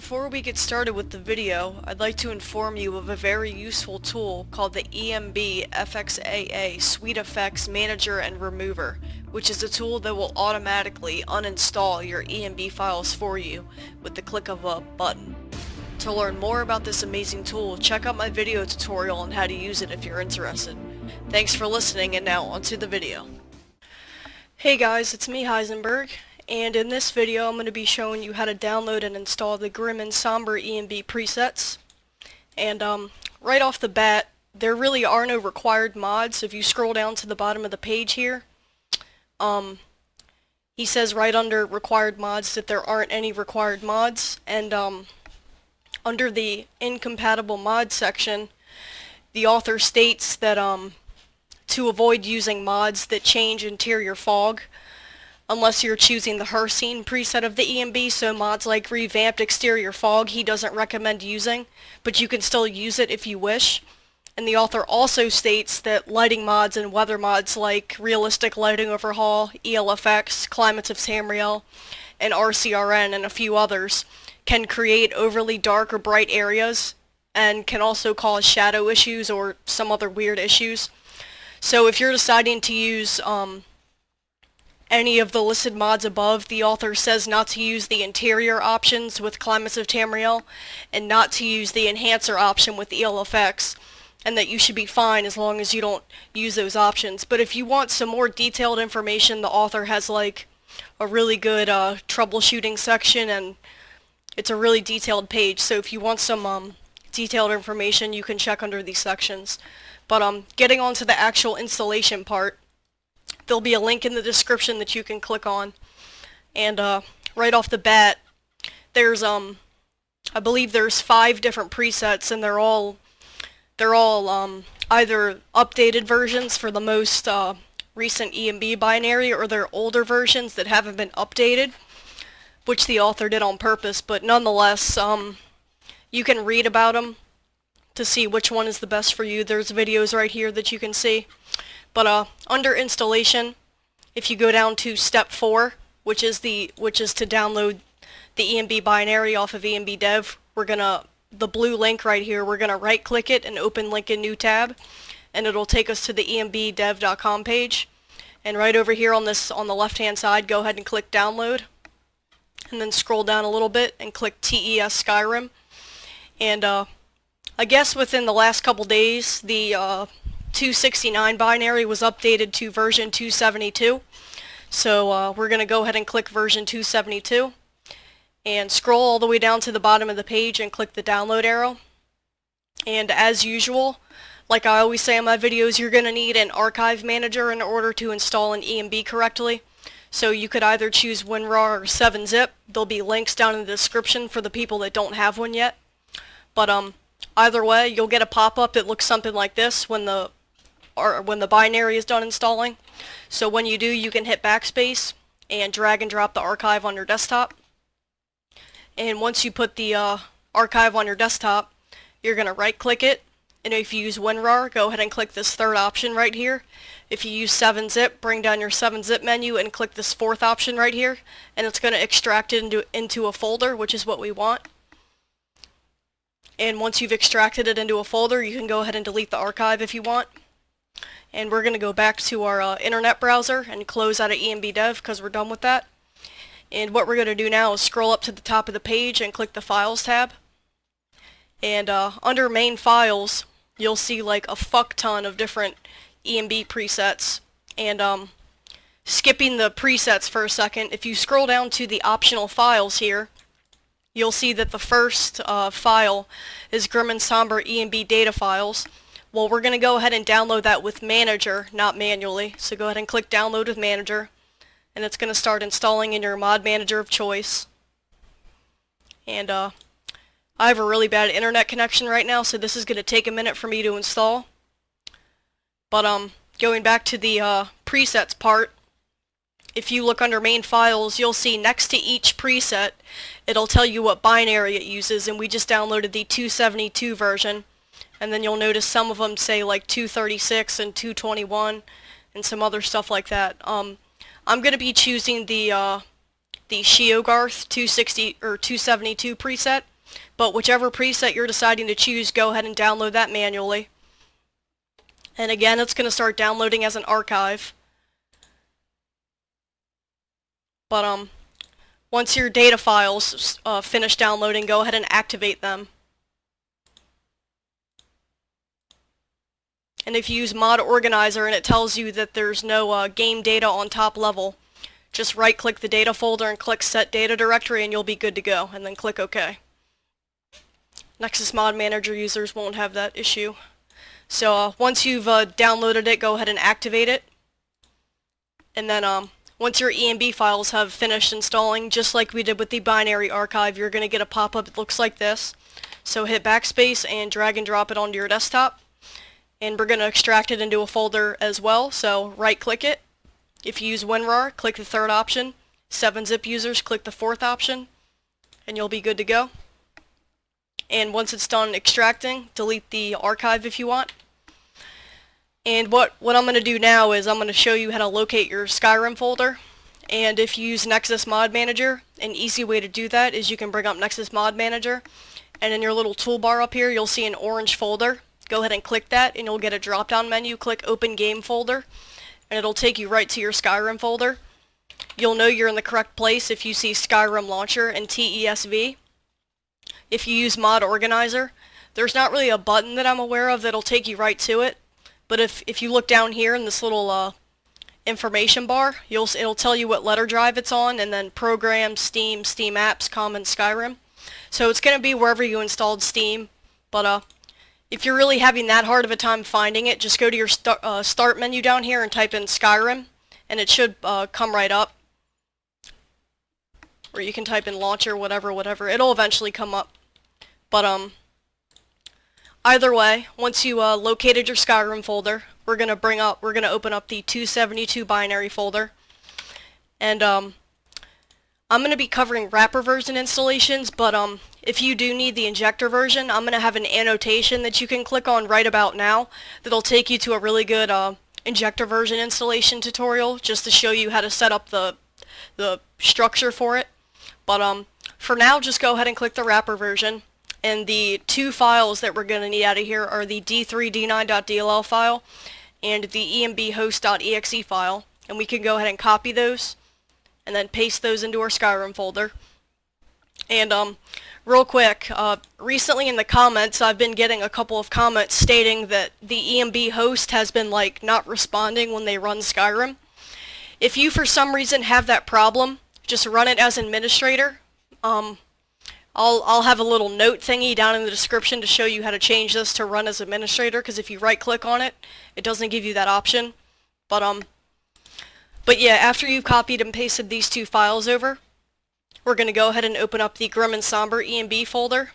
Before we get started with the video, I'd like to inform you of a very useful tool called the ENB FXAA SweetFX Manager and Remover, which is a tool that will automatically uninstall your ENB files for you with the click of a button. To learn more about this amazing tool, check out my video tutorial on how to use it if you're interested. Thanks for listening, and now onto the video. Hey guys, it's me, Heisennburgg. And in this video I'm going to be showing you how to download and install the Grim and Somber ENB presets. And right off the bat, there really are no required mods. If you scroll down to the bottom of the page here, he says right under required mods that there aren't any required mods, and under the incompatible mod section, the author states that to avoid using mods that change interior fog, unless you're choosing the Hersine preset of the ENB, so mods like revamped exterior fog he doesn't recommend using, but you can still use it if you wish. And the author also states that lighting mods and weather mods like realistic lighting overhaul, ELFX, climates of Tamriel, and RCRN, and a few others can create overly dark or bright areas and can also cause shadow issues or some other weird issues. So if you're deciding to use any of the listed mods above, the author says not to use the interior options with Climates of Tamriel and not to use the enhancer option with ELFX, and that you should be fine as long as you don't use those options. But if you want some more detailed information, the author has like a really good troubleshooting section, and it's a really detailed page, so if you want some detailed information you can check under these sections. But getting on to the actual installation part, there'll be a link in the description that you can click on, and right off the bat there's I believe there's 5 different presets, and they're all either updated versions for the most recent ENB binary, or they're older versions that haven't been updated, which the author did on purpose, but nonetheless you can read about them to see which one is the best for you. There's videos right here that you can see. But under installation, if you go down to step 4, which is to download the ENB binary off of ENB Dev, the blue link right here, we're gonna right click it and open link in new tab, and it'll take us to the enbdev.com page. And right over here on the left hand side, go ahead and click download, and then scroll down a little bit and click TES Skyrim. And I guess within the last couple days, the 269 binary was updated to version 272. So we're going to go ahead and click version 272 and scroll all the way down to the bottom of the page and click the download arrow. And as usual, like I always say in my videos, you're going to need an archive manager in order to install an ENB correctly. So you could either choose WinRAR or 7-zip. There'll be links down in the description for the people that don't have one yet. But either way, you'll get a pop-up that looks something like this when the binary is done installing. So when you do, you can hit backspace and drag and drop the archive on your desktop. And once you put the archive on your desktop, you're going to right click it, and if you use WinRAR, go ahead and click this third option right here. If you use 7-zip, bring down your 7-zip menu and click this fourth option right here, and it's going to extract it into a folder, which is what we want. And once you've extracted it into a folder, you can go ahead and delete the archive if you want. And we're going to go back to our internet browser and close out of ENB Dev because we're done with that. And what we're going to do now is scroll up to the top of the page and click the Files tab. And under Main Files, you'll see like a fuck ton of different ENB presets. And skipping the presets for a second, if you scroll down to the optional files here, you'll see that the first file is Grim and Somber ENB data files. Well, we're going to go ahead and download that with Manager, not manually. So go ahead and click Download with Manager, and it's going to start installing in your mod manager of choice. And I have a really bad internet connection right now, so this is going to take a minute for me to install. But going back to the presets part, if you look under Main Files, you'll see next to each preset, it'll tell you what binary it uses, and we just downloaded the 272 version. And then you'll notice some of them say like 236 and 221 and some other stuff like that. I'm going to be choosing the Shiogarth 260 or 272 preset, But whichever preset you're deciding to choose, go ahead and download that manually. And again, it's going to start downloading as an archive. But once your data files finish downloading, go ahead and activate them. And if you use Mod Organizer and it tells you that there's no game data on top level, just right-click the data folder and click Set Data Directory and you'll be good to go, and then click OK. Nexus Mod Manager users won't have that issue. So once you've downloaded it, go ahead and activate it. And then once your ENB files have finished installing, just like we did with the binary archive, you're going to get a pop-up that looks like this. So hit backspace and drag and drop it onto your desktop. And we're going to extract it into a folder as well, so right-click it. If you use WinRAR, click the third option. 7-zip users, click the fourth option, and you'll be good to go. And once it's done extracting, delete the archive if you want. And what I'm going to do now is I'm going to show you how to locate your Skyrim folder. And if you use Nexus Mod Manager, an easy way to do that is you can bring up Nexus Mod Manager, and in your little toolbar up here you'll see an orange folder. Go ahead and click that and you'll get a drop-down menu. Click Open Game Folder and it'll take you right to your Skyrim folder. You'll know you're in the correct place if you see Skyrim Launcher and TESV. If you use Mod Organizer, there's not really a button that I'm aware of that'll take you right to it, but if you look down here in this little information bar, it'll tell you what letter drive it's on, and then Programs, Steam, Steam Apps, Common, Skyrim. So it's going to be wherever you installed Steam, but if you're really having that hard of a time finding it, just go to your start menu down here and type in Skyrim, and it should come right up. Or you can type in Launcher, whatever. It'll eventually come up. But either way, once you located your Skyrim folder, we're gonna open up the 272 binary folder, and I'm gonna be covering wrapper version installations. But if you do need the Injector version, I'm gonna have an annotation that you can click on right about now that'll take you to a really good Injector version installation tutorial, just to show you how to set up the structure for it. But for now, just go ahead and click the wrapper version. And the two files that we're going to need out of here are the d3d9.dll file and the enbhost.exe file. And we can go ahead and copy those and then paste those into our Skyrim folder. And real quick, recently in the comments I've been getting a couple of comments stating that the ENB host has been not responding when they run Skyrim. If you for some reason have that problem, just run it as administrator. I'll have a little note thingy down in the description to show you how to change this to run as administrator, because if you right click on it, it doesn't give you that option. But yeah, after you've copied and pasted these two files over, we're going to go ahead and open up the Grim and Somber ENB folder,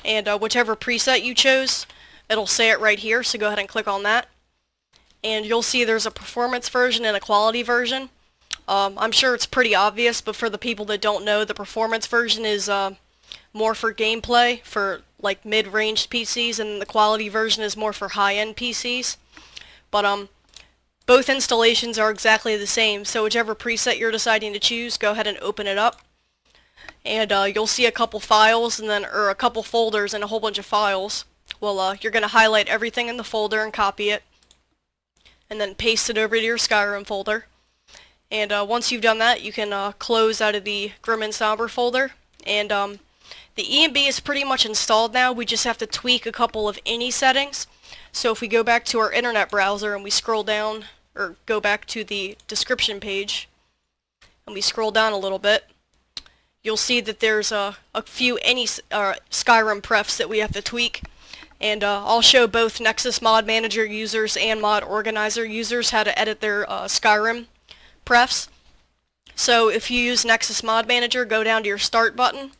and whichever preset you chose, it'll say it right here, so go ahead and click on that. And you'll see there's a performance version and a quality version. I'm sure it's pretty obvious, but for the people that don't know, the performance version is more for gameplay, for mid-range PCs, and the quality version is more for high-end PCs. But both installations are exactly the same, so whichever preset you're deciding to choose, go ahead and open it up. And you'll see a couple files, or a couple folders and a whole bunch of files. Well, you're going to highlight everything in the folder and copy it, and then paste it over to your Skyrim folder. And once you've done that, you can close out of the Grim and Somber folder. And the ENB is pretty much installed now. We just have to tweak a couple of INI settings. So if we go back to our internet browser and we scroll down, or go back to the description page, and we scroll down a little bit, you'll see that there's a few INI Skyrim prefs that we have to tweak. And I'll show both Nexus Mod Manager users and Mod Organizer users how to edit their Skyrim prefs. So if you use Nexus Mod Manager, go down to your Start button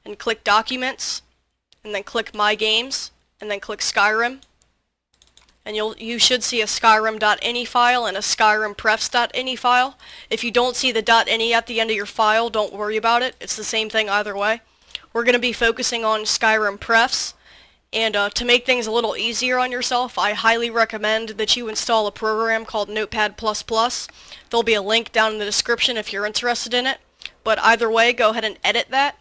and click Documents, and then click My Games, and then click Skyrim. And you should see a Skyrim.ini file and a SkyrimPrefs.ini file. If you don't see the .ini at the end of your file, don't worry about it. It's the same thing either way. We're going to be focusing on Skyrim Prefs. And to make things a little easier on yourself, I highly recommend that you install a program called Notepad++. There'll be a link down in the description if you're interested in it. But either way, go ahead and edit that.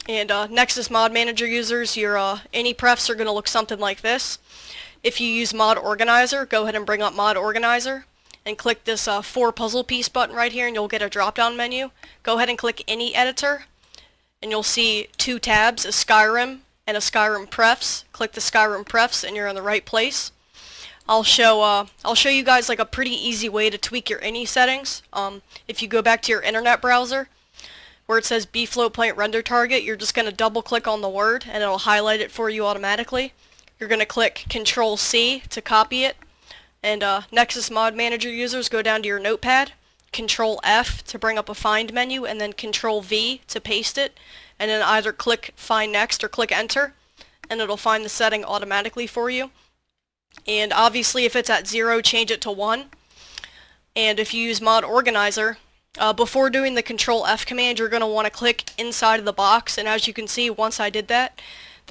And Nexus Mod Manager users, your any prefs are going to look something like this. If you use Mod Organizer, go ahead and bring up Mod Organizer and click this 4 puzzle piece button right here and you'll get a drop-down menu. Go ahead and click any editor and you'll see 2 tabs, a Skyrim and a Skyrim Prefs. Click the Skyrim Prefs and you're in the right place. I'll show you guys like a pretty easy way to tweak your INI settings. If you go back to your internet browser where it says bfloat point render target, you're just going to double click on the word and it'll highlight it for you automatically. You're going to click Control C to copy it, and Nexus Mod Manager users, go down to your Notepad, Control F to bring up a find menu, and then Control V to paste it, and then either click Find Next or click Enter, and it'll find the setting automatically for you. And obviously if it's at 0, change it to 1. And if you use Mod Organizer, before doing the Control F command, you're going to want to click inside of the box, and as you can see, once I did that,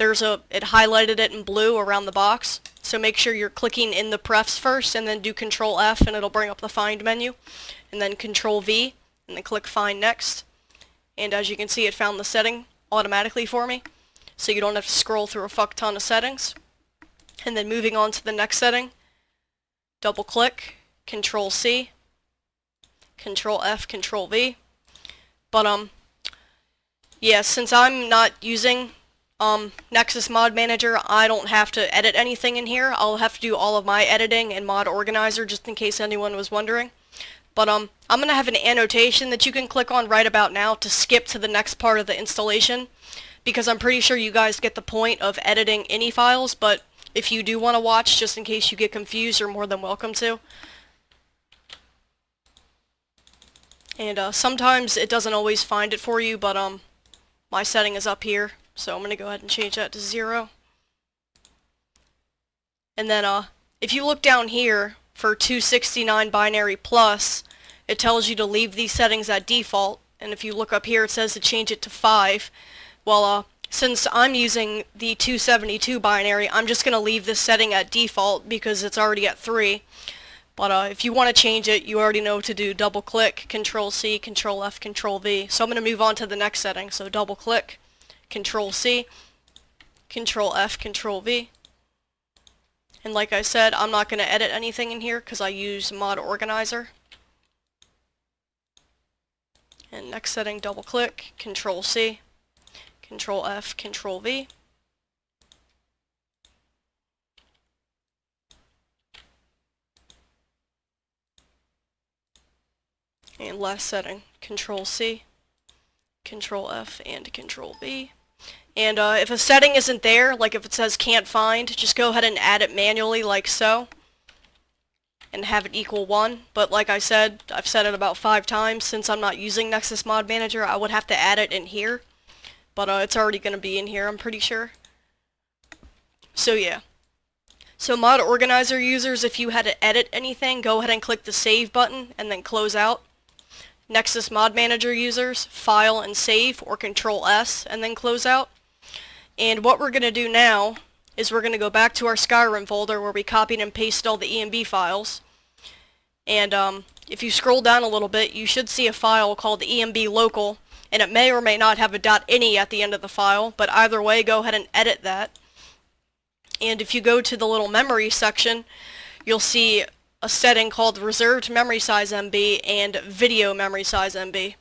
it highlighted it in blue around the box. So make sure you're clicking in the prefs first and then do Control F and it'll bring up the find menu. And then Control V and then click Find Next. And as you can see, it found the setting automatically for me. So you don't have to scroll through a fuck ton of settings. And then moving on to the next setting, double click, Control C, Control F, Control V. But yeah, since I'm not using Nexus Mod Manager, I don't have to edit anything in here. I'll have to do all of my editing in Mod Organizer just in case anyone was wondering. But I'm going to have an annotation that you can click on right about now to skip to the next part of the installation, because I'm pretty sure you guys get the point of editing INI files, but if you do want to watch, just in case you get confused, you're more than welcome to. And sometimes it doesn't always find it for you, but my setting is up here. So I'm going to go ahead and change that to 0. And then if you look down here for 269 binary plus, it tells you to leave these settings at default. And if you look up here, it says to change it to 5. Well, since I'm using the 272 binary, I'm just going to leave this setting at default because it's already at 3. But if you want to change it, you already know what to do. Double click, Control C, Control F, Control V. So I'm going to move on to the next setting. So double click, Control C, Control F, Control V. And like I said, I'm not going to edit anything in here because I use Mod Organizer. And next setting, double click, Control C, Control F, Control V. And last setting, Control C, Control F, and Control V. And if a setting isn't there, like if it says can't find, just go ahead and add it manually like so. And have it equal 1. But like I said, I've said it about 5 times, since I'm not using Nexus Mod Manager, I would have to add it in here. But it's already going to be in here, I'm pretty sure. So yeah. So Mod Organizer users, if you had to edit anything, go ahead and click the Save button and then close out. Nexus Mod Manager users, File and Save, or Control S and then close out. And what we're going to do now is we're going to go back to our Skyrim folder where we copied and pasted all the ENB files. And if you scroll down a little bit, you should see a file called ENBLOCAL, and it may or may not have a .ini at the end of the file, but either way, go ahead and edit that. And if you go to the little memory section, you'll see a setting called RESERVEDMEMORYSIZEMB and VIDEOMEMORYSIZEMB.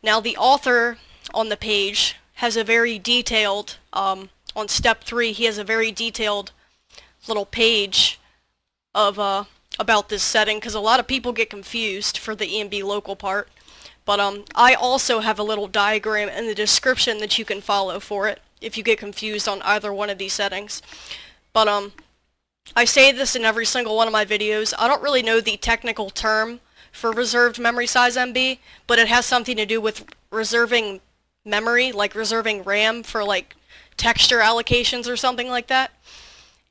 Now the author on the page has a very detailed, on step 3, he has a very detailed little page of about this setting, because a lot of people get confused for the ENBLOCAL part. But I also have a little diagram in the description that you can follow for it if you get confused on either one of these settings. But I say this in every single one of my videos. I don't really know the technical term for reserved memory size MB, but it has something to do with reserving memory, like reserving RAM for like texture allocations or something like that.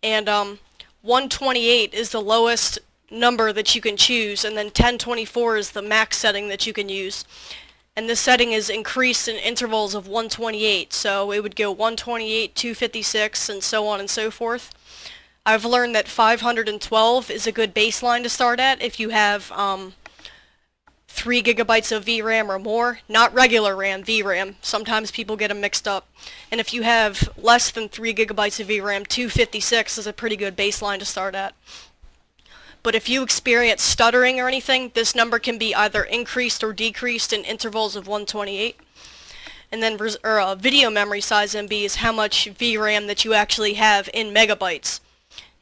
And 128 is the lowest number that you can choose, and then 1024 is the max setting that you can use. And this setting is increased in intervals of 128, so it would go 128, 256, and so on and so forth. I've learned that 512 is a good baseline to start at if you have 3 gigabytes of VRAM or more, not regular RAM, VRAM. Sometimes people get them mixed up. And if you have less than 3 gigabytes of VRAM, 256 is a pretty good baseline to start at. But if you experience stuttering or anything, this number can be either increased or decreased in intervals of 128. And then video memory size MB is how much VRAM that you actually have in megabytes.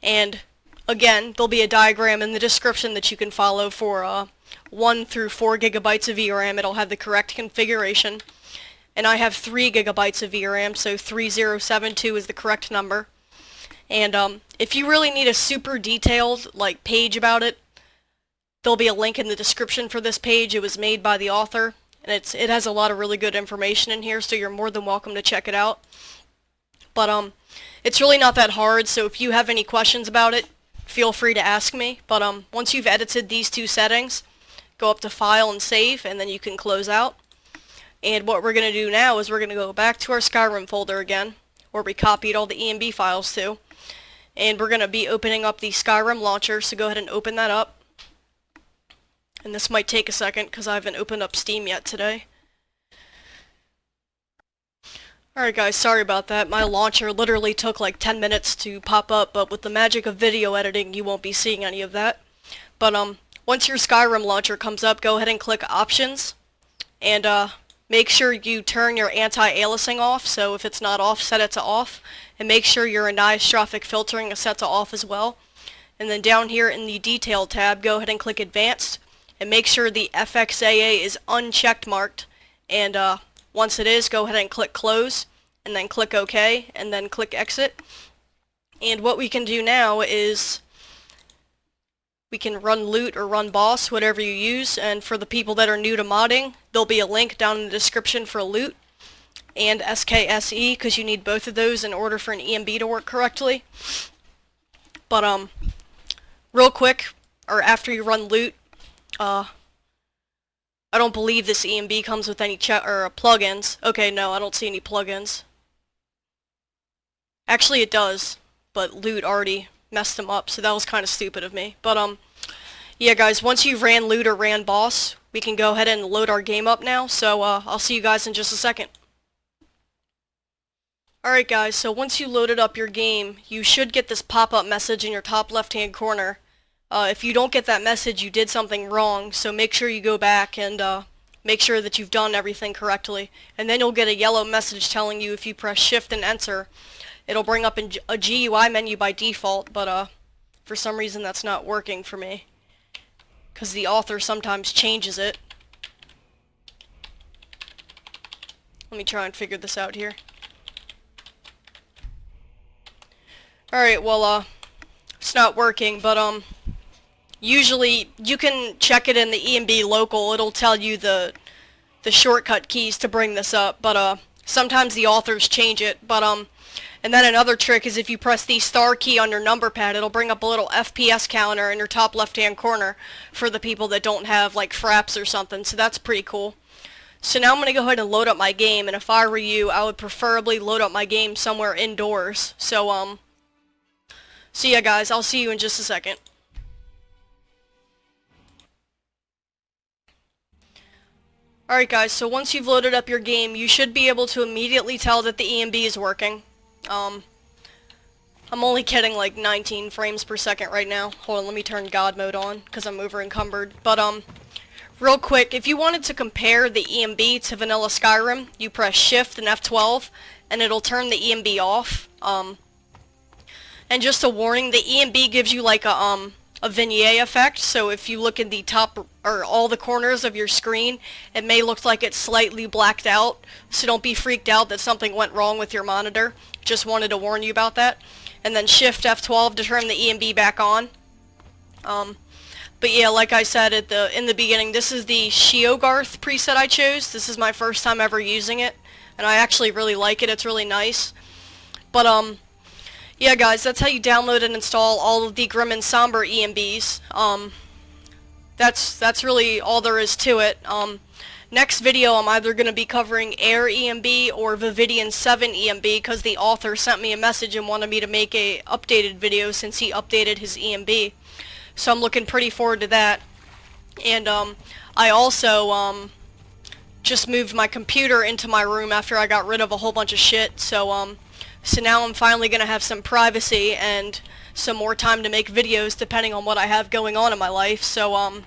And again, there'll be a diagram in the description that you can follow for 1 through 4 gigabytes of VRAM. It'll have the correct configuration. And I have 3 gigabytes of VRAM, so 3072 is the correct number. And if you really need a super detailed page about it, there'll be a link in the description for this page. It was made by the author, and it has a lot of really good information in here, so you're more than welcome to check it out. But it's really not that hard, so if you have any questions about it, feel free to ask me. But once you've edited these two settings, go up to File and Save, and then you can close out. And what we're going to do now is we're going to go back to our Skyrim folder again, where we copied all the ENB files to. And we're going to be opening up the Skyrim launcher, so go ahead and open that up. And this might take a second because I haven't opened up Steam yet today. Alright guys, sorry about that. My launcher literally took like 10 minutes to pop up, but with the magic of video editing, you won't be seeing any of that. But once your Skyrim launcher comes up, go ahead and click Options. And make sure you turn your anti-aliasing off, so if it's not off, set it to off. And make sure your anisotropic filtering is set to off as well. And then down here in the Detail tab, go ahead and click Advanced. And make sure the FXAA is unchecked marked. And once it is, go ahead and click Close. And then click OK. And then click Exit. And what we can do now is we can run loot or run boss, whatever you use. And for the people that are new to modding, there'll be a link down in the description for loot and SKSE, because you need both of those in order for an ENB to work correctly. But real quick, or after you run loot, I don't believe this ENB comes with any plugins. Okay, no, I don't see any plugins. Actually, it does, but loot already messed them up, so that was kind of stupid of me. But yeah, guys, once you've ran loot or ran boss, we can go ahead and load our game up now. So I'll see you guys in just a second. Alright guys, so once you loaded up your game, you should get this pop-up message in your top left-hand corner. If you don't get that message, you did something wrong, so make sure you go back and make sure that you've done everything correctly. And then you'll get a yellow message telling you if you press Shift and Enter, it'll bring up a GUI menu by default, but for some reason that's not working for me, because the author sometimes changes it. Let me try and figure this out here. Alright, well, it's not working, but usually you can check it in the ENB local. It'll tell you the shortcut keys to bring this up, but sometimes the authors change it. But and then another trick is if you press the star key on your number pad, it'll bring up a little FPS counter in your top left-hand corner for the people that don't have like fraps or something. So that's pretty cool. So now I'm going to go ahead and load up my game, and if I were you, I would preferably load up my game somewhere indoors. So yeah guys, I'll see you in just a second. Alright guys, so once you've loaded up your game, you should be able to immediately tell that the ENB is working. I'm only getting like 19 frames per second right now. Hold on, let me turn God mode on, because I'm over encumbered. But real quick, if you wanted to compare the ENB to vanilla Skyrim, you press Shift and F12, and it'll turn the ENB off. And just a warning, the ENB gives you like a vignette effect, so if you look in the top or all the corners of your screen, it may look like it's slightly blacked out, so don't be freaked out that something went wrong with your monitor. Just wanted to warn you about that. And then Shift F12 to turn the ENB back on. But yeah, like I said in the beginning, this is the Sheogarth preset I chose. This is my first time ever using it, and I actually really like it. It's really nice. But yeah guys, that's how you download and install all of the Grim and Somber ENBs. That's really all there is to it. Next video I'm either going to be covering Air ENB or Vividian 7 ENB, because the author sent me a message and wanted me to make a updated video since he updated his ENB. So I'm looking pretty forward to that. And I also just moved my computer into my room after I got rid of a whole bunch of shit. So so now I'm finally gonna have some privacy and some more time to make videos depending on what I have going on in my life. So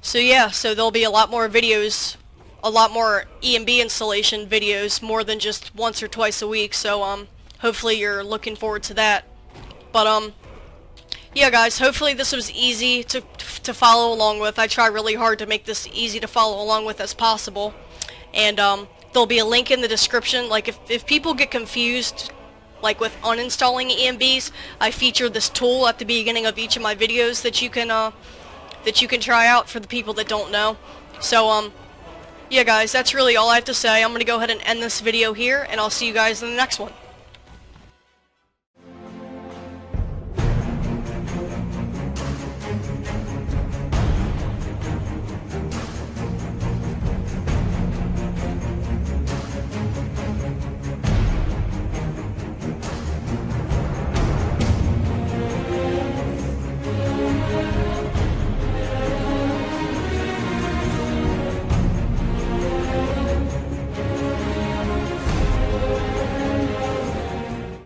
so yeah, so there'll be a lot more videos, a lot more ENB installation videos, more than just once or twice a week. So hopefully you're looking forward to that. But yeah, guys, hopefully this was easy to follow along with. I try really hard to make this easy to follow along with as possible. And there'll be a link in the description. Like if people get confused, like with uninstalling ENBs, I feature this tool at the beginning of each of my videos that you can try out for the people that don't know. So yeah, guys, that's really all I have to say. I'm gonna go ahead and end this video here, and I'll see you guys in the next one.